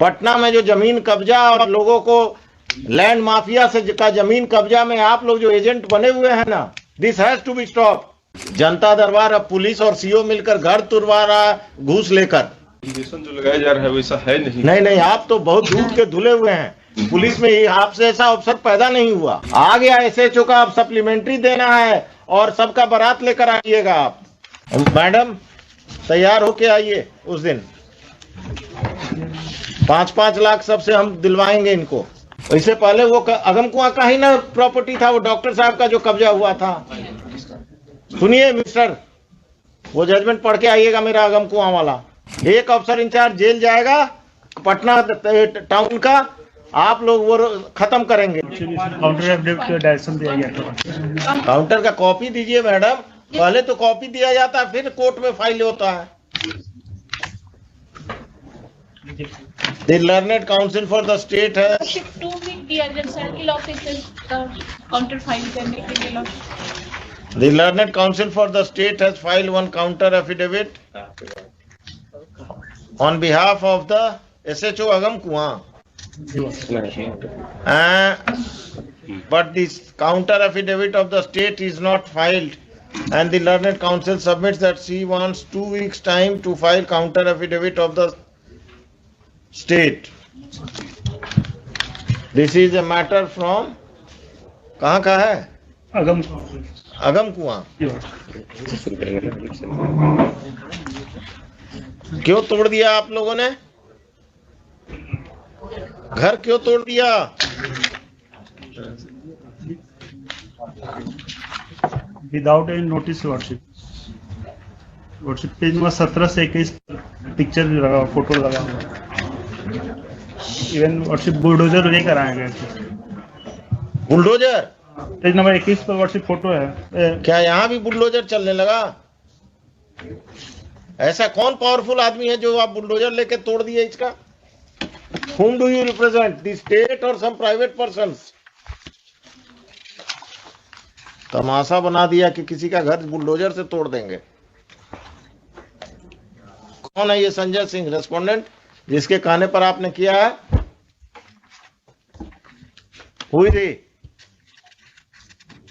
पटना में जो जमीन कब्जा और लोगों को लैंड माफिया से का जमीन कब्जा में आप लोग जो एजेंट बने हुए हैं ना, this has to be stop. जनता दरबार अब पुलिस और सीओ मिलकर घर तुड़वा रहा है घूस लेकर। जो लगाया जा रहा है वैसा है नहीं। नहीं, आप तो बहुत दूध के धुले हुए हैं। पुलिस में ही आपसे ऐसा अफसर पैदा नहीं हुआ। आ गया एसएचओ का, अब सप्लीमेंट्री देना है और सबका बारात लेकर आइएगा आप। मैडम तैयार होके आइए उस दिन। 5-5 लाख सबसे हम दिलवाएंगे इनको। इससे पहले वो अगम कुआं का ही ना प्रॉपर्टी था, वो डॉक्टर साहब का जो कब्जा हुआ था। सुनिए मिस्टर, वो जजमेंट पढ़ के आइएगा मेरा अगम कुआं वाला। एक अफसर इंचार्ज जेल जाएगा पटना टाउन का, आप लोग वो खत्म करेंगे। काउंटर अपडेट डायरेक्शन दिया गया था। काउंटर का कॉपी दीजिए मैडम, पहले तो कॉपी दिया जाता है फिर कोर्ट में फाइल होता है। The Learned Counsel for the state has 2 week दिया जब सर्किल ऑफिस काउंटर फाइल करने के लिए। The Learned Counsel for the state has filed one counter affidavit on behalf of the SHO Agam Kuan. But this counter affidavit of the state is not filed, and the Learned Counsel submits that she wants 2 weeks time to file counter affidavit of the state. This is a matter from कहाँ का है? अगम कुआं। क्यों तोड़ दिया आप लोगों ने? घर क्यों तोड़ दिया? Without any notice worship page number 17 से 21 पिक्चर लगा, फोटो लगा हुआ। इवन वर्शिप बुलडोजर लेकर आए गए। बुलडोजर पेज नंबर 21 पर वर्शिप फोटो है। क्या यहाँ भी बुलडोजर चलने लगा? ऐसा कौन पावरफुल आदमी है जो आप बुलडोजर लेके तोड़ दिए इसका? Whom do you represent? The state or some private persons? तमाशा बना दिया कि किसी का घर बुलडोजर से तोड़ देंगे। कौन है ये संजय सिंह रेस्पोंडेंट जिसके कहने पर आपने किया है? हुई थी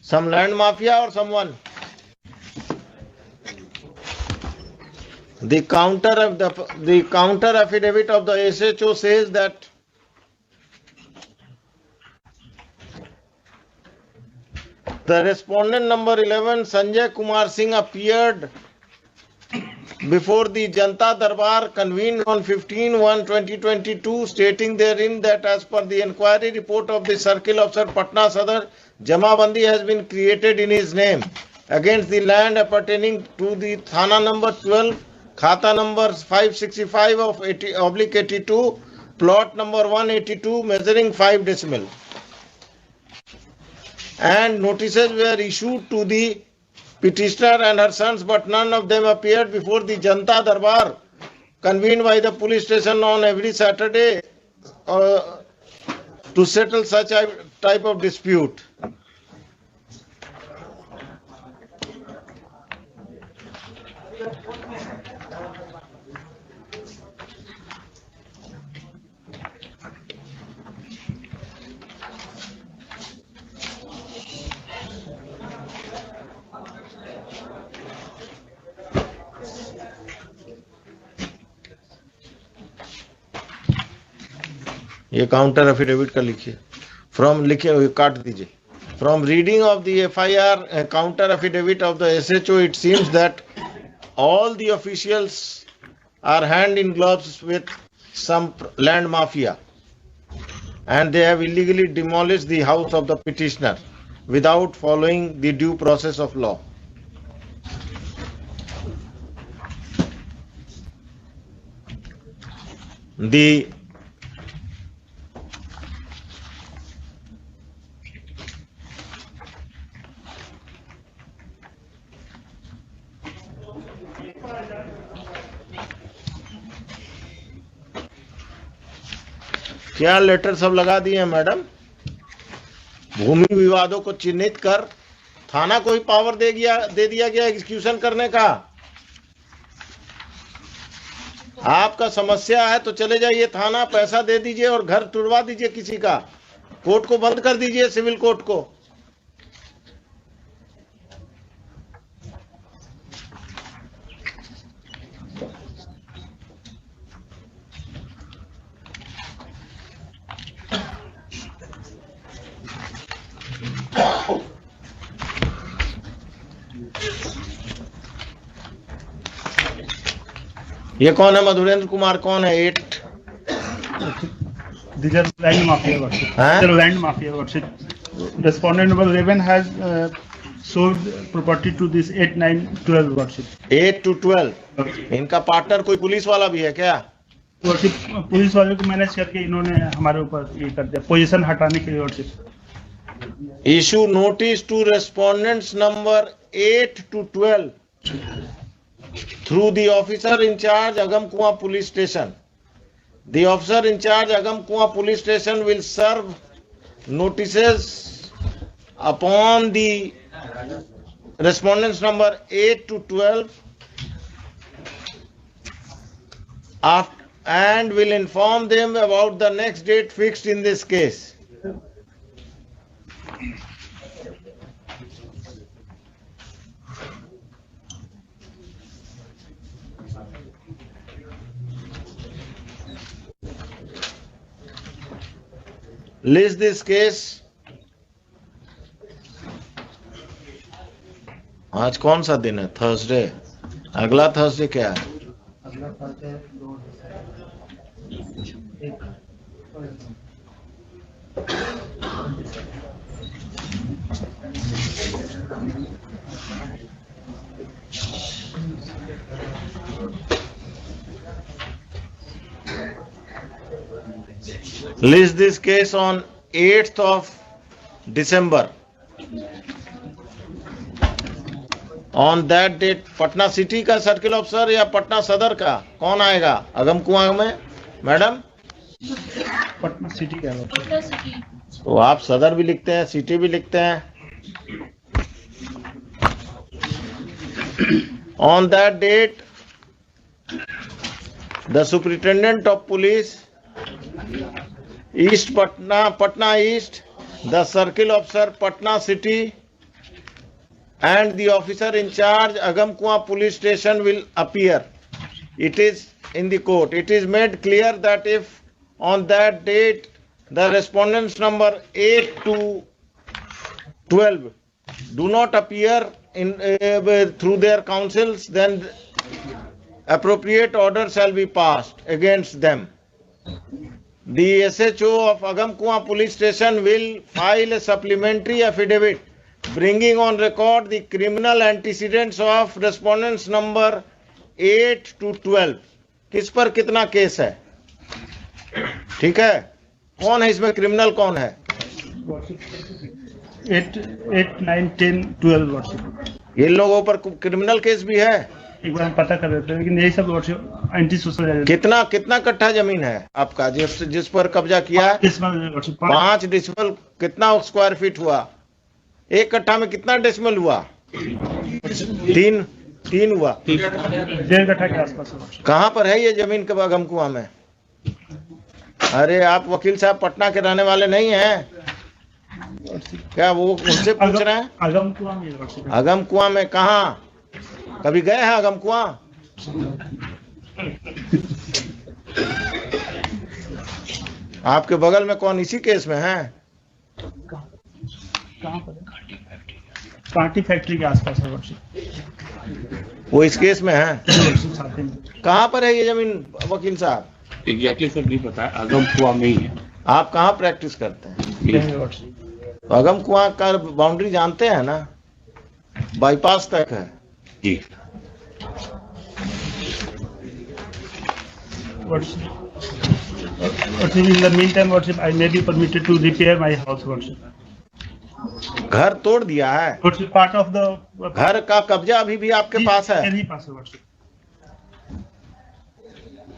some land mafia or someone? The counter affidavit of the SHO says that the respondent number 11 Sanjay Kumar Singh appeared before the Janta Darbar convened on 15/1/2022, stating therein that as per the inquiry report of the Circle Officer Patna Sadar, Jamabandi has been created in his name against the land appertaining to the Thana number 12, Khata number 565 of 80/82, plot number 182, measuring 5 decimal. And notices were issued to the petitioner and her sons, but none of them appeared before the Janta Darbar convened by the police station on every Saturday to settle such a type of dispute. ये counter affidavit का लिखिए। From लिखे हुए काट दीजिए। From reading of the FIR counter affidavit of the SHO, it seems that all the officials are hand in gloves with some land mafia, and they have illegally demolished the house of the petitioner without following the due process of law. The क्या letter सब लगा दिए हैं madam? भूमि विवादों को चिन्हित कर थाना को ही पावर दे दिया गया एग्जीक्यूशन करने का। आपका समस्या है तो चले जाइए थाना, पैसा दे दीजिए और घर तुड़वा दीजिए किसी का, कोर्ट को बंद कर दीजिए, सिविल कोर्ट को। ये कौन है? मधुरेंद्र कुमार कौन है? 8 These are land mafia worship. Huh? They're land mafia worship. Respondent number 11 has sold property to this 8, 9, 12 worship. 8 to 12। इनका पार्टनर कोई पुलिस वाला भी है क्या? वर्षिप पुलिस वाले को मैनेज करके इन्होंने हमारे ऊपर ये कर दिया, पोजीशन हटाने के लिए worship. Issue notice to respondents number 8 to 12 through the officer in charge Agamkuwa Police Station. The officer in charge Agamkuwa Police Station will serve notices upon the respondents number 8 to 12 and will inform them about the next date fixed in this case. List this case. आज कौन सा दिन है? Thursday. अगला Thursday क्या है? List this case on 8th of December. On that date, Patna city का circle officer या पटना सदर का कौन आएगा? अगमकुआं में मैडम? पटना सिटी का वर्षिप। पटना सिटी। तो आप सदर भी लिखते हैं, सिटी भी लिखते हैं। On that date, the superintendent of police, East Patna East, the circle officer Patna City, and the officer in charge Agamkuwa Police Station will appear. It is in the court. It is made clear that if on that date the respondents number 8 to 12 do not appear in through their counsels, then appropriate order shall be passed against them. The SHO of Agamkuwa Police Station will file a supplementary affidavit bringing on record the criminal antecedents of respondents number 8 to 12. किस पर कितना case है? ठीक है, कौन है इसमें? Criminal कौन है? 8, 9, 10, 12 वर्षिप। इन लोगों पर क्रिमिनल केस भी है? एक बार हम पता कर देते हैं, लेकिन यही सब वर्षिप एंटी सोशल। कितना कट्ठा जमीन है आपका जिस पर कब्जा किया है? 5 डेसिमल। कितना स्क्वायर फीट हुआ? एक कट्ठा में कितना डेसिमल हुआ? 3 हुआ। 1.5 कट्ठा के आसपास। कहाँ पर है ये जमीन के अगमकुआं में? अरे आप वकील साहब पटना के रहने वाले नहीं हैं क्या? वो उनसे पूछ रहे हैं। अगमकुआं में कहाँ? कभी गए हैं अगमकुआं? आपके बगल में कौन इसी केस में है? कहाँ पर? कांटी फैक्ट्री के आसपास है वर्षिप। वो इस केस में है? कहाँ पर है ये जमीन वकील साहब? एग्जैक्टली सर नहीं पता है, अगमकुआं में ही है। आप कहाँ प्रैक्टिस करते हैं? तो अगमकुआं का बाउंड्री जानते हैं ना? बाईपास तक है जी। In the meantime, worship, I may be permitted to repair my house, worship. घर तोड़ दिया है? Worship, part of the घर का कब्जा अभी भी आपके पास है? मेरे पास है वर्षिप।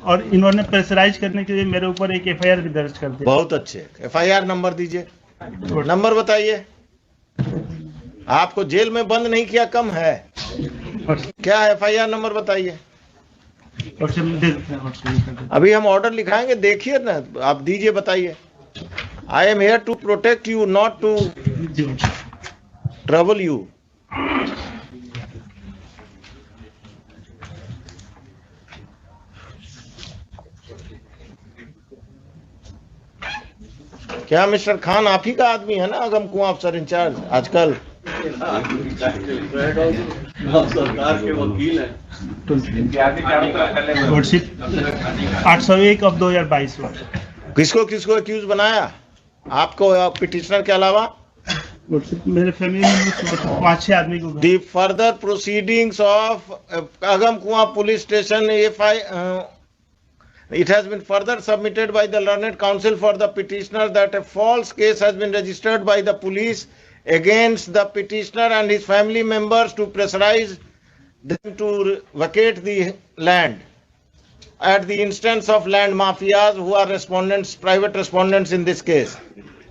और इन्होंने प्रेशराइज करने के लिए मेरे ऊपर एक एफआईआर भी दर्ज कर दी। बहुत अच्छे। एफआईआर नंबर दीजिए, नंबर बताइए। आपको जेल में बंद नहीं किया कम है क्या? एफआईआर नंबर बताइए। व्हाट्सएप में दे देते हैं, व्हाट्सएप अभी हम ऑर्डर लिखाएंगे, देखिए ना, आप दीजिए, बताइए। I am here to protect you, not to trouble you. क्या मिस्टर खान आप ही का आदमी है ना, अगम कुआं अफसर इंचार्ज आजकल? सरकार के वकील हैं। व्हाट्सएप 801 of 2022 किसको किसको एक्यूज बनाया, आपको या पिटिशनर के अलावा? व्हाट्सएप मेरे फैमिली में 5-6 आदमी को। The further proceedings of Agam Kuan police station, it has been further submitted by the learned counsel for the petitioner that a false case has been registered by the police against the petitioner and his family members to pressurize them to vacate the land at the instance of land mafias who are respondents, private respondents in this case.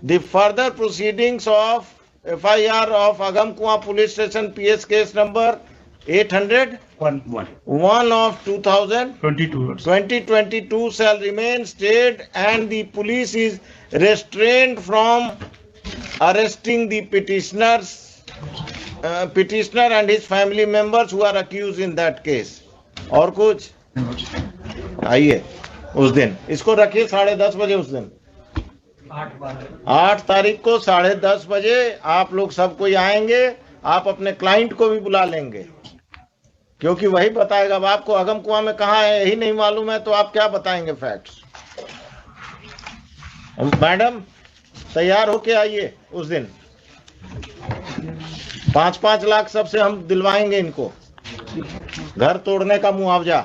The further proceedings of FIR of Agam Kuan police station PS case number 801 of 2022 shall remain stayed, and the police is restrained from arresting the petitioner and his family members who are accused in that case. और कुछ आइए उस दिन इसको रखिए 10:30 बजे, उस दिन 8 तारीख को 10:30 बजे आप लोग सब कोई आएंगे। आप अपने क्लाइंट को भी बुला लेंगे, क्योंकि वही बताएगा। अब आपको अगम कुआं में कहाँ है यही नहीं मालूम है, तो आप क्या बताएंगे फैक्ट्स? मैडम तैयार होके आइए उस दिन। 5-5 लाख सबसे हम दिलवाएंगे इनको, घर तोड़ने का मुआवजा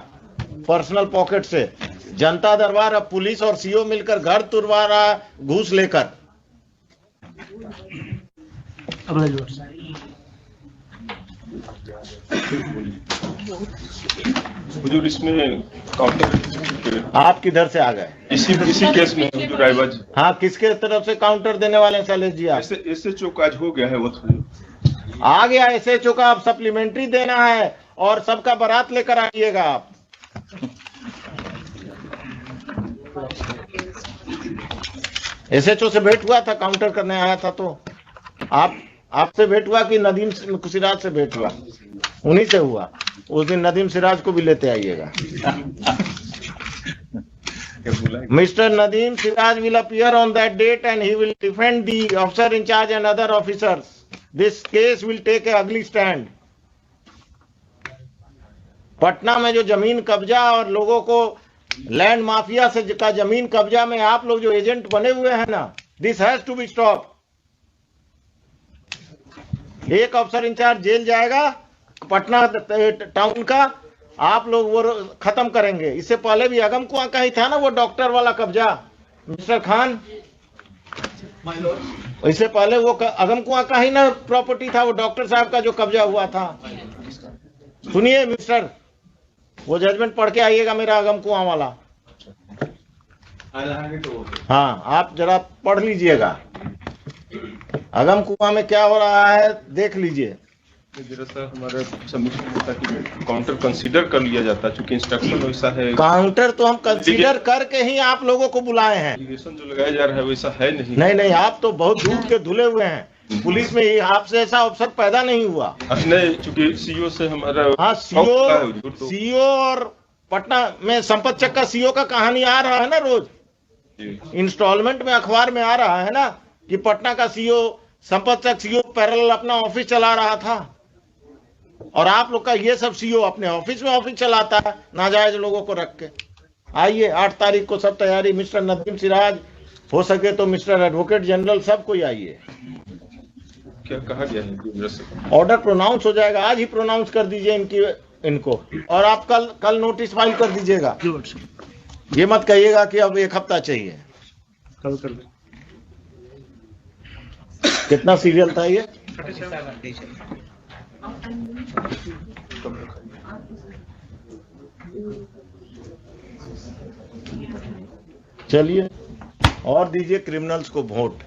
पर्सनल पॉकेट से। जनता दरबार अब पुलिस और सीओ मिलकर घर तुड़वा रहा घूस लेकर। हुजूर इसमें काउंटर आप किधर से आ गए? इसी केस में हुजूर रायबाज। हाँ, किसके तरफ से काउंटर देने वाले हैं शैलेश जी? आप एसएचओ का आज हो गया है, वो आ गया एसएचओ का, अब सप्लीमेंट्री देना है और सबका बारात लेकर आइएगा आप। एसएचओ से भेंट हुआ था, काउंटर करने आया था, तो आपसे भेंट हुआ कि नदीम सिराज से भेंट हुआ? उन्हीं से हुआ। उस दिन नदीम सिराज को भी लेते आइएगा। Mr. Nadeem Siraj will appear on that date and he will defend the officer in charge and other officers. This case will take a ugly stand. Patna में जो जमीन कब्जा और लोगों को लैंड माफिया से का जमीन कब्जा में आप लोग जो एजेंट बने हुए हैं ना, this has to be stop. एक अफसर इंचार्ज जेल जाएगा पटना टाउन का, आप लोग वो खत्म करेंगे। इससे पहले भी अगम कुआं का ही था ना वो डॉक्टर वाला कब्जा, मिस्टर खान। इससे पहले वो अगम कुआं का ही ना प्रॉपर्टी था, वो डॉक्टर साहब का जो कब्जा हुआ था। सुनिए मिस्टर, वो जजमेंट पढ़ के आइएगा मेरा अगम कुआं वाला। हाँ, आप जरा पढ़ लीजिएगा अगम कुआं में क्या हो रहा है, देख लीजिए। हमारे सबमिशन होता कि काउंटर कंसीडर कर लिया जाता, चूंकि इंस्ट्रक्शन वैसा है। काउंटर तो हम कंसीडर करके ही आप लोगों को बुलाए हैं। एलिगेशन जो लगाया जा रहा है वैसा है नहीं। नहीं, आप तो बहुत दूध के धुले हुए हैं। पुलिस में ही आपसे ऐसा अफसर पैदा नहीं हुआ। अपने चूंकि सीओ से हमारा, हाँ, सीओ और पटना में संपत चक का सीओ का कहानी आ रहा है ना रोज, इंस्टॉलमेंट में अखबार में आ रहा है ना कि पटना का सीओ, संपत चक सीओ पैरेलल अपना ऑफिस चला रहा था, और आप लोग का ये सब सीओ अपने ऑफिस में ऑफिस चलाता है नाजायज लोगों को रख के। आइए 8 तारीख को सब तैयारी। मिस्टर नदीम सिराज, हो सके तो मिस्टर एडवोकेट जनरल, सब कोई आइए। क्या कहा गया है? ऑर्डर प्रोनाउंस हो जाएगा, आज ही प्रोनाउंस कर दीजिए इनको, और आप कल नोटिस फाइल कर दीजिएगा। ये मत कहिएगा कि अब 1 हफ्ता चाहिए। कल कर। कितना सीरियल था ये? चलिए, और दीजिए क्रिमिनल्स को वोट।